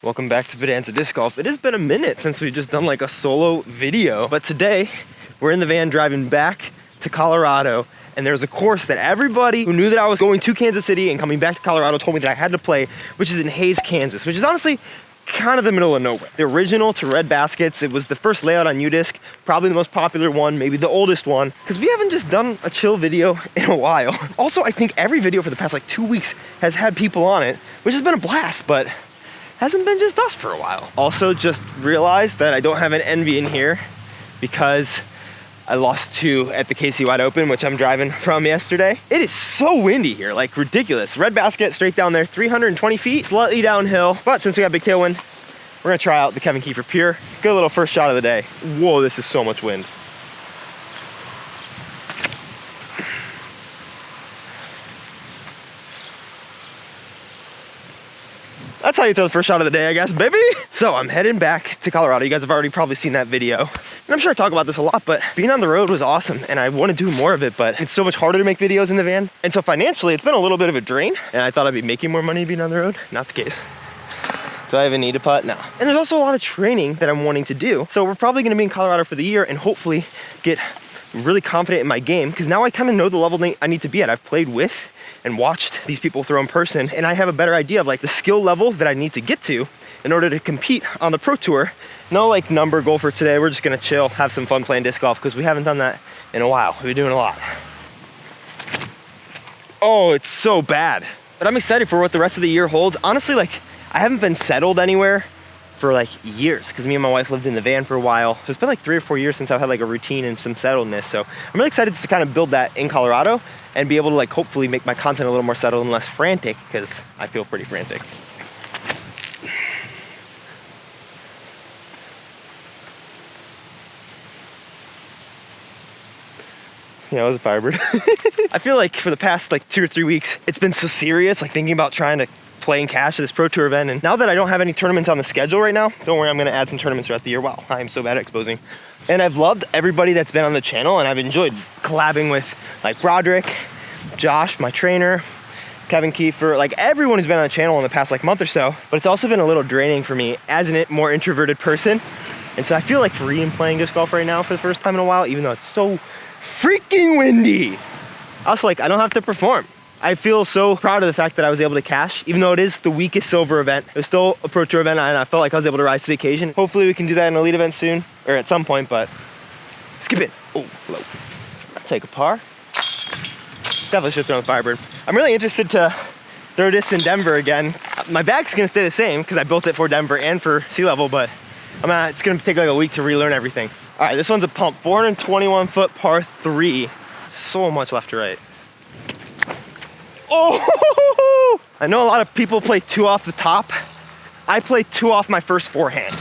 Welcome back to Bonanza Disc Golf. It has been a minute since we've just done like a solo video, but today we're in the van driving back to Colorado, and there's a course that everybody who knew that I was going to Kansas City and coming back to Colorado told me that I had to play, which is in Hays, Kansas, which is honestly kind of the middle of nowhere. The original to Red Baskets, it was the first layout on UDisc, probably the most popular one, maybe the oldest one, because we haven't just done a chill video in a while. Also, I think every video for the past like 2 weeks has had people on it, which has been a blast, but hasn't been just us for a while. Also, just realized that I don't have an Envy in here because I lost 2 at the KC Wide Open, which I'm driving from yesterday. It is so windy here, like ridiculous. Red Basket straight down there, 320 feet, slightly downhill. But since we got big tailwind, we're gonna try out the Kevin Kiefer Pure. Good little first shot of the day. Whoa, this is so much wind. That's how you throw the first shot of the day, I guess, baby. So I'm heading back to Colorado. You guys have already probably seen that video. And I'm sure I talk about this a lot, but being on the road was awesome and I want to do more of it, but it's so much harder to make videos in the van. And so financially, it's been a little bit of a drain, and I thought I'd be making more money being on the road. Not the case. Do I even need a putt? No. And there's also a lot of training that I'm wanting to do. So we're probably gonna be in Colorado for the year and hopefully get really confident in my game, because now I kind of know the level I need to be at. I've played with and watched these people throw in person, and I have a better idea of like the skill level that I need to get to in order to compete on the Pro Tour. No like number goal for today. We're just gonna chill, have some fun playing disc golf, because we haven't done that in a while. We've been doing a lot. Oh, it's so bad. But I'm excited for what the rest of the year holds. Honestly, like I haven't been settled anywhere for like years, because me and my wife lived in the van for a while. So it's been like 3 or 4 years since I've had like a routine and some settledness. So I'm really excited to kind of build that in Colorado and be able to like hopefully make my content a little more settled and less frantic, because I feel pretty frantic. Yeah, it was a Firebird. I feel like for the past like 2 or 3 weeks, it's been so serious, like thinking about trying to play in cash at this Pro Tour event. And now that I don't have any tournaments on the schedule right now, don't worry, I'm gonna add some tournaments throughout the year. Wow, I am so bad at exposing. And I've loved everybody that's been on the channel, and I've enjoyed collabing with like Broderick, Josh, my trainer, Kevin Kiefer, like everyone who's been on the channel in the past like month or so. But it's also been a little draining for me as a more introverted person. And so I feel like free in playing disc golf right now for the first time in a while, even though it's so freaking windy. Also, like, I don't have to perform. I feel so proud of the fact that I was able to cash, even though it is the weakest silver event. It was still a Pro Tour event, and I felt like I was able to rise to the occasion. Hopefully we can do that in an elite event soon, or at some point, but skip it. Oh, low. I'll take a par. Definitely should have thrown the Firebird. I'm really interested to throw this in Denver again. My bag's gonna stay the same, because I built it for Denver and for sea level, but it's gonna take like a week to relearn everything. All right, this one's a pump, 421 foot par 3. So much left to right. Oh, I know a lot of people play 2 off the top. I play 2 off my first forehand.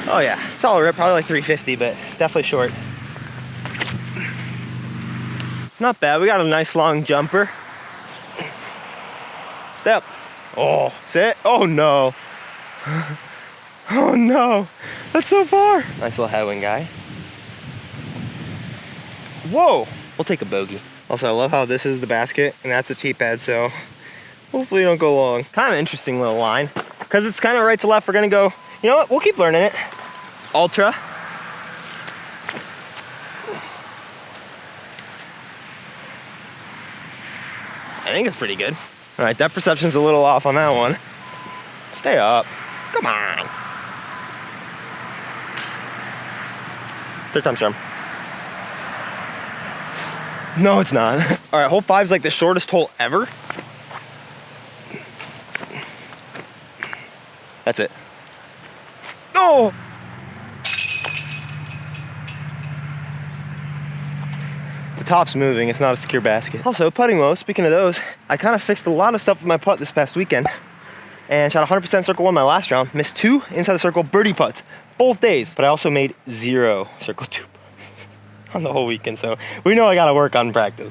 Oh yeah, solid rip, probably like 350, but definitely short. Not bad, we got a nice long jumper. Step. Oh, sit. Oh no. Oh no, that's so far. Nice little headwind guy. Whoa, we'll take a bogey. Also, I love how this is the basket and that's the tee pad, so hopefully you don't go long. Kind of interesting little line. Because it's kind of right to left, we're gonna go, you know what, we'll keep learning it. Ultra. I think it's pretty good. All right, depth perception's a little off on that one. Stay up, come on. Third time charm. No, it's not. All right, hole 5 is like the shortest hole ever. That's it. No! The top's moving, it's not a secure basket. Also, putting low, speaking of those, I kind of fixed a lot of stuff with my putt this past weekend and shot 100% circle 1 my last round. Missed 2 inside the circle birdie putts both days, but I also made 0 circle 2 putts on the whole weekend, so we know I gotta work on practice.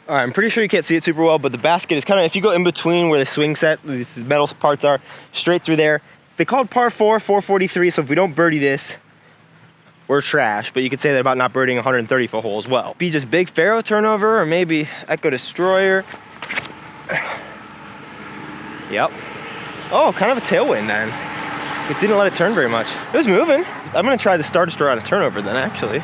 All right, I'm pretty sure you can't see it super well, but the basket is kind of, if you go in between where the swing set, these metal parts are, straight through there. They called par 4, 443, so if we don't birdie this, we're trash, but you could say that about not birding 130 foot hole as well. Be just big Pharaoh turnover or maybe Echo Destroyer. Yep. Oh, kind of a tailwind then. It didn't let it turn very much. It was moving. I'm gonna try the Star Destroyer on a turnover then, actually.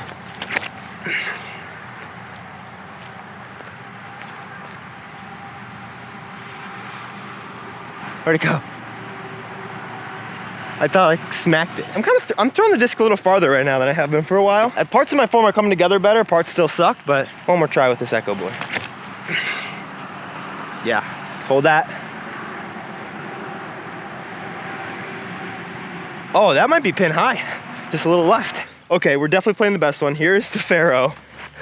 Where'd it go? I thought I smacked it. I'm throwing the disc a little farther right now than I have been for a while. Parts of my form are coming together better, parts still suck, but one more try with this Echo boy. Yeah, hold that. Oh, that might be pin high. Just a little left. Okay, we're definitely playing the best one. Here's the Pharaoh.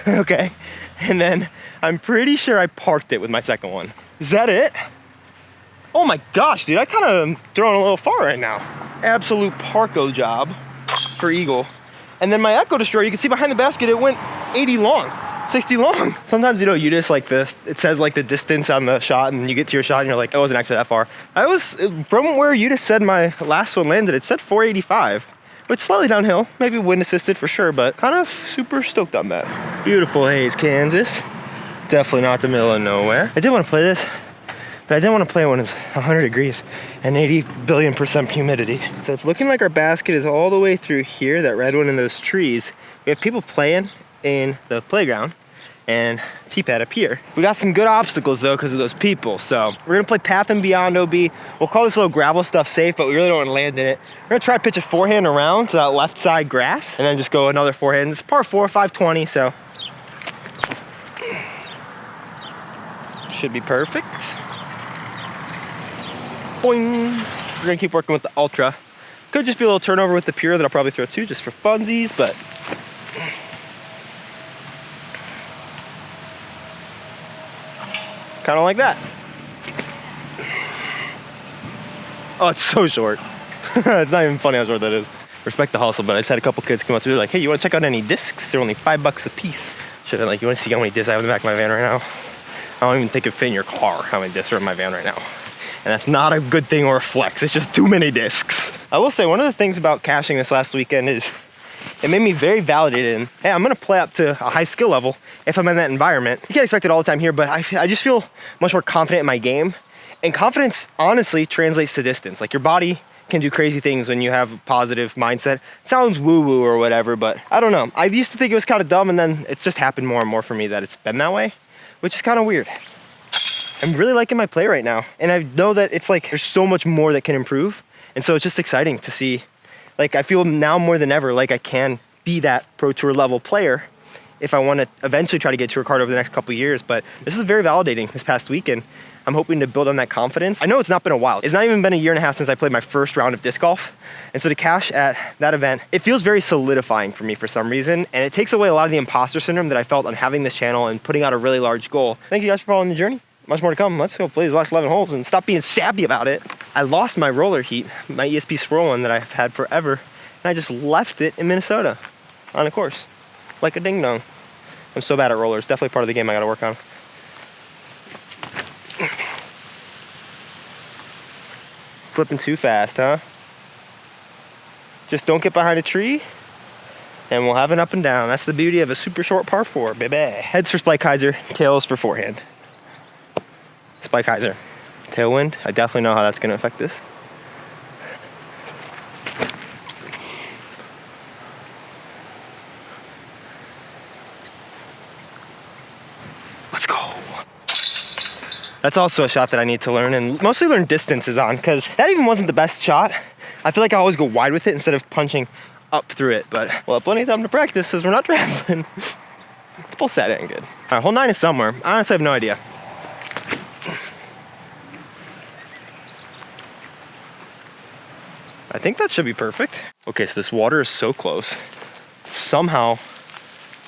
Okay, and then I'm pretty sure I parked it with my second one. Is that it? Oh my gosh, dude, I kind of am throwing a little far right now. Absolute parko job for eagle. And then my Echo Destroyer, you can see behind the basket, it went 80 long, 60 long. Sometimes, you know, you just like this, it says like the distance on the shot and you get to your shot and you're like, it wasn't actually that far. I was, from where you just said my last one landed, it said 485, which is slightly downhill, maybe wind assisted for sure, but kind of super stoked on that. Beautiful Hays, Kansas. Definitely not the middle of nowhere. I did want to play this, but I didn't want to play when it's 100 degrees and 80 billion% humidity. So it's looking like our basket is all the way through here, that red one in those trees. We have people playing in the playground and T-pad up here. We got some good obstacles though because of those people. So we're gonna play Path and Beyond OB. We'll call this little gravel stuff safe, but we really don't want to land in it. We're gonna try to pitch a forehand around to that left side grass and then just go another forehand. It's par 4, 520, so should be perfect. Boing. We're gonna keep working with the Ultra. Could just be a little turnover with the Pure that I'll probably throw too, just for funsies, but kind of like that. Oh, it's so short. It's not even funny how short that is. Respect the hustle, but I just had a couple kids come up to me like, hey, you want to check out any discs? They're only $5 a piece. Should have like, you want to see how many discs I have in the back of my van right now? I don't even think it'd fit in your car how many discs are in my van right now. And that's not a good thing or a flex. It's just too many discs. I will say one of the things about caching this last weekend is it made me very validated in, hey, I'm gonna play up to a high skill level if I'm in that environment. You can't expect it all the time here, but I just feel much more confident in my game. And confidence honestly translates to distance. Like your body can do crazy things when you have a positive mindset. It sounds woo-woo or whatever, but I don't know. I used to think it was kind of dumb and then it's just happened more and more for me that it's been that way, which is kind of weird. I'm really liking my play right now. And I know that it's like, there's so much more that can improve. And so it's just exciting to see, like I feel now more than ever, like I can be that Pro Tour level player if I want to eventually try to get to a card over the next couple of years. But this is very validating this past weekend. I'm hoping to build on that confidence. I know it's not been a while. It's not even been a year and a half since I played my first round of disc golf. And so to cash at that event, it feels very solidifying for me for some reason. And it takes away a lot of the imposter syndrome that I felt on having this channel and putting out a really large goal. Thank you guys for following the journey. Much more to come. Let's go play these last 11 holes and stop being sappy about it. I lost my roller heat, my ESP Swirl one that I've had forever, and I just left it in Minnesota on a course, like a ding dong. I'm so bad at rollers. Definitely part of the game I gotta work on. Flipping too fast, huh? Just don't get behind a tree and we'll have an up and down. That's the beauty of a super short par 4, baby. Heads for Spike Heiser, tails for forehand. Spike Heiser, tailwind. I definitely know how that's gonna affect this. Let's go. That's also a shot that I need to learn and mostly learn distances on, because that even wasn't the best shot. I feel like I always go wide with it instead of punching up through it, but we'll have plenty of time to practice as we're not traveling. It's both set in good. All right, hole 9 is somewhere. I honestly have no idea. I think that should be perfect. Okay, so this water is so close. Somehow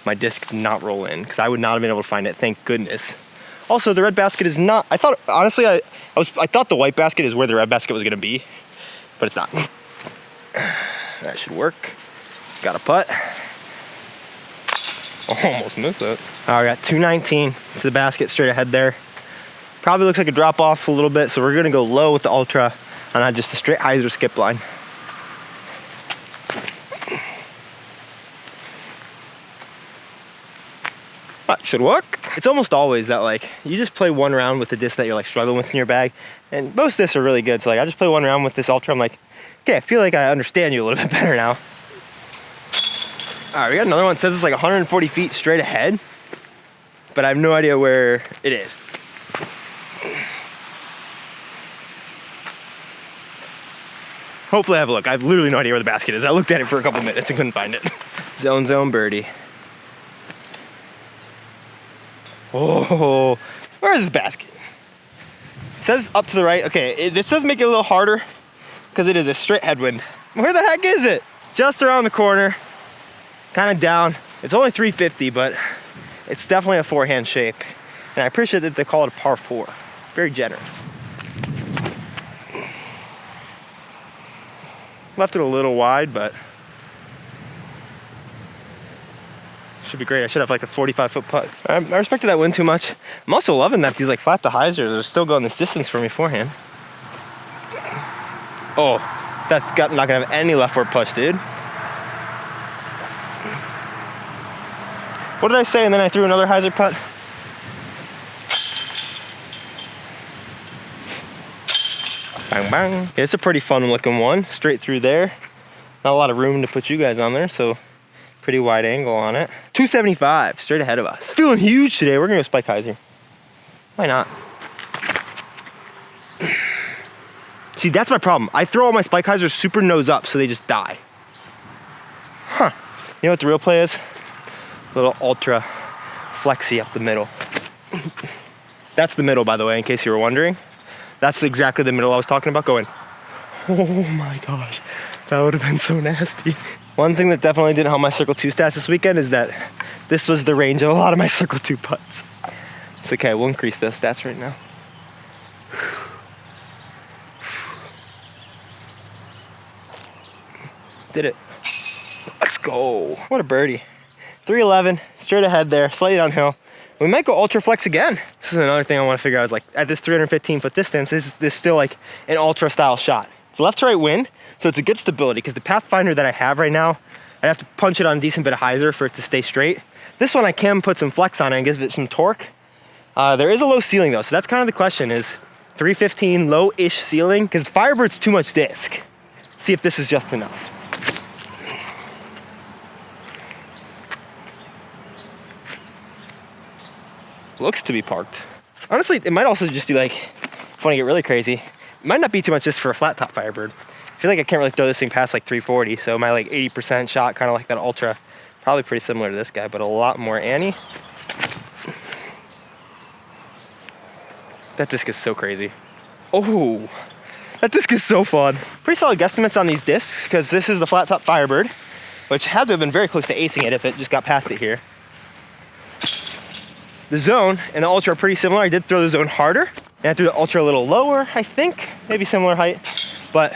my disc did not roll in because I would not have been able to find it, thank goodness. Also, the red basket is not, I thought, honestly, I thought the white basket is where the red basket was gonna be, but it's not. That should work. Got a putt. Almost missed it. All right, we got 219 to the basket straight ahead there. Probably looks like a drop off a little bit, so we're gonna go low with the Ultra on just a straight Heiser skip line. Should work. It's almost always that like, you just play one round with the disc that you're like struggling with in your bag. And most discs are really good. So like, I just play one round with this Ultra. I'm like, okay, I feel like I understand you a little bit better now. All right, we got another one. It says it's like 140 feet straight ahead, but I have no idea where it is. Hopefully I have a look. I have literally no idea where the basket is. I looked at it for a couple minutes and couldn't find it. Zone birdie. Oh, where is this basket? It says up to the right. Okay, this does make it a little harder because it is a straight headwind. Where the heck is it? Just around the corner, kind of down. It's only 350, but it's definitely a forehand shape. And I appreciate that they call it a par 4. Very generous. Left it a little wide, but should be great. I should have like a 45-foot putt. I respected that wind too much. I'm also loving that these like flat to hyzers are still going this distance for me forehand. Oh, that's not gonna have any leftward push, dude. What did I say? And then I threw another hyzer putt. Bang, bang. Okay, it's a pretty fun looking one. Straight through there. Not a lot of room to put you guys on there, so pretty wide angle on it. 275, straight ahead of us. Feeling huge today. We're gonna go spike hyzer. Why not? See, that's my problem. I throw all my spike hyzers super nose up, so they just die. Huh. You know what the real play is? A little ultra flexy up the middle. That's the middle, by the way, in case you were wondering. That's exactly the middle I was talking about going. Oh my gosh, that would have been so nasty. One thing that definitely didn't help my Circle 2 stats this weekend is that this was the range of a lot of my Circle 2 putts. It's okay, we'll increase those stats right now. Did it. Let's go. What a birdie. 311, straight ahead there, slightly downhill. We might go ultra flex again. This is another thing I want to figure out is like, at this 315-foot distance, is this still like an ultra style shot? It's left to right wind, so it's a good stability because the Pathfinder that I have right now, I'd have to punch it on a decent bit of hyzer for it to stay straight. This one I can put some flex on it and give it some torque. There is a low ceiling though, so that's kind of the question is 315 low-ish ceiling, because Firebird's too much disc. See if this is just enough. Looks to be parked. Honestly, it might also just be like, if I want to get really crazy, it might not be too much just for a flat top Firebird. I feel like I can't really throw this thing past like 340, so my like 80% shot, kind of like that Ultra, probably pretty similar to this guy, but a lot more Annie. That disc is so crazy. Oh, that disc is so fun. Pretty solid guesstimates on these discs, because this is the flat top Firebird, which had to have been very close to acing it if it just got past it here. The zone and the Ultra are pretty similar. I did throw the zone harder, and I threw the Ultra a little lower, I think. Maybe similar height, but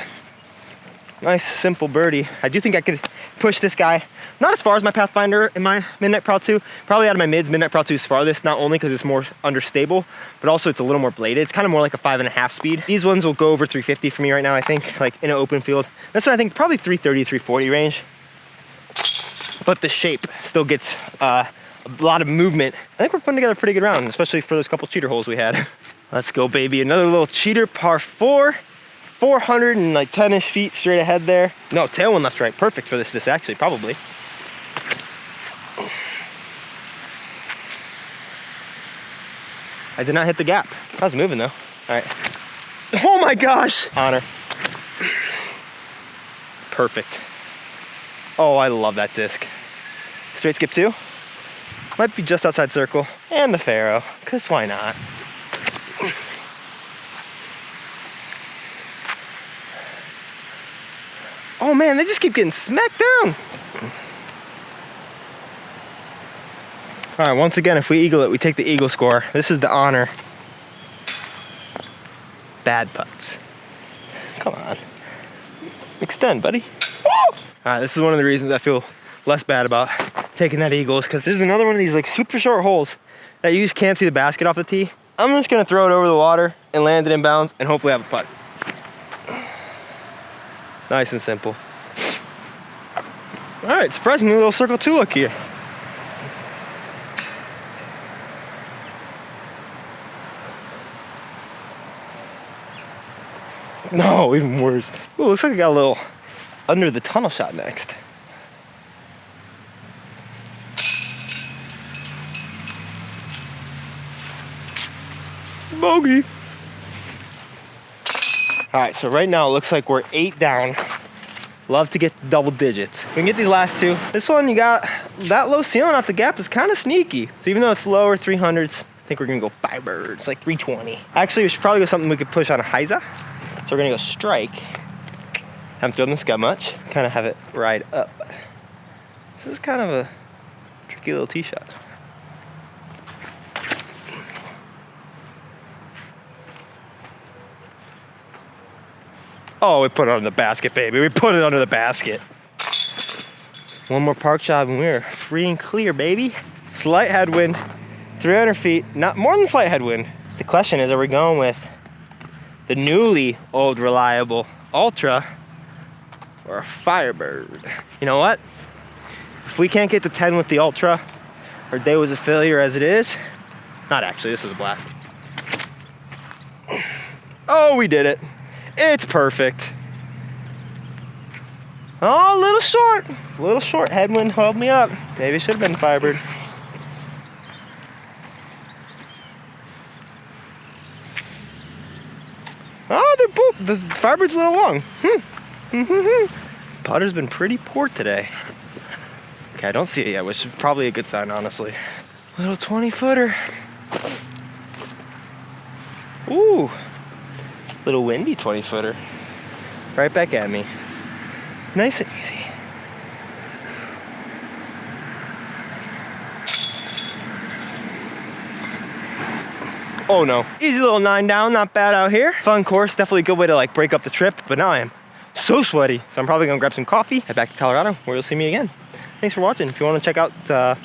nice, simple birdie. I do think I could push this guy, not as far as my Pathfinder in my Midnight Pro 2. Probably out of my mids, Midnight Pro 2 is farthest, not only because it's more understable, but also it's a little more bladed. It's kind of more like a 5.5 speed. These ones will go over 350 for me right now, I think, like in an open field. That's what I think, probably 330, 340 range. But the shape still gets a lot of movement. I think we're putting together a pretty good round, especially for those couple cheater holes we had. Let's go, baby. Another little cheater, par 4. 410-ish feet straight ahead there. No, tailwind left right. Perfect for this actually, probably. I did not hit the gap. I was moving though. All right. Oh my gosh. Honor. Perfect. Oh, I love that disc. Straight skip 2. Might be just outside circle. And the Pharaoh, because why not? Oh man, they just keep getting smacked down. All right, once again, if we eagle it, we take the eagle score. This is the honor. Bad putts. Come on. Extend, buddy. Woo! All right, this is one of the reasons I feel less bad about taking that eagle, is because there's another one of these like super short holes that you just can't see the basket off the tee. I'm just gonna throw it over the water and land it in bounds and hopefully have a putt. Nice and simple. All right, surprisingly little circle 2 look here. No, even worse. Ooh, looks like I got a little under the tunnel shot next. Bogey. All right, so right now it looks like we're 8 down. Love to get double digits. We can get these last 2. This one, you got that low ceiling off the gap is kind of sneaky. So even though it's lower 300s, I think we're gonna go Firebirds, like 320. Actually, we should probably go something we could push on a Hyza. So we're gonna go strike. Haven't thrown this guy much. Kind of have it ride up. This is kind of a tricky little tee shot. Oh, we put it under the basket, baby. We put it under the basket. One more park shot and we're free and clear, baby. Slight headwind, 300 feet, not more than slight headwind. The question is, are we going with the newly old reliable Ultra or a Firebird? You know what? If we can't get to 10 with the Ultra, our day was a failure as it is. Not actually, this was a blast. Oh, we did it. It's perfect. Oh, a little short. Headwind held me up. Maybe it should have been Firebird. Oh, they're both, the Firebird's a little long. Putter's been pretty poor today. Okay, I don't see it yet, which is probably a good sign, honestly. Little 20-footer. Ooh. Little windy 20-footer. Right back at me. Nice and easy. Oh no. Easy little 9 down, not bad out here. Fun course, definitely a good way to like break up the trip, but now I am so sweaty. So I'm probably gonna grab some coffee, head back to Colorado, where you'll see me again. Thanks for watching. If you wanna check out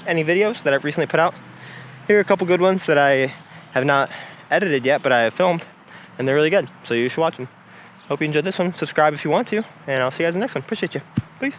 any videos that I've recently put out, here are a couple good ones that I have not edited yet, but I have filmed, and they're really good, so you should watch them. Hope you enjoyed this one. Subscribe if you want to, and I'll see you guys in the next one. Appreciate you. Peace.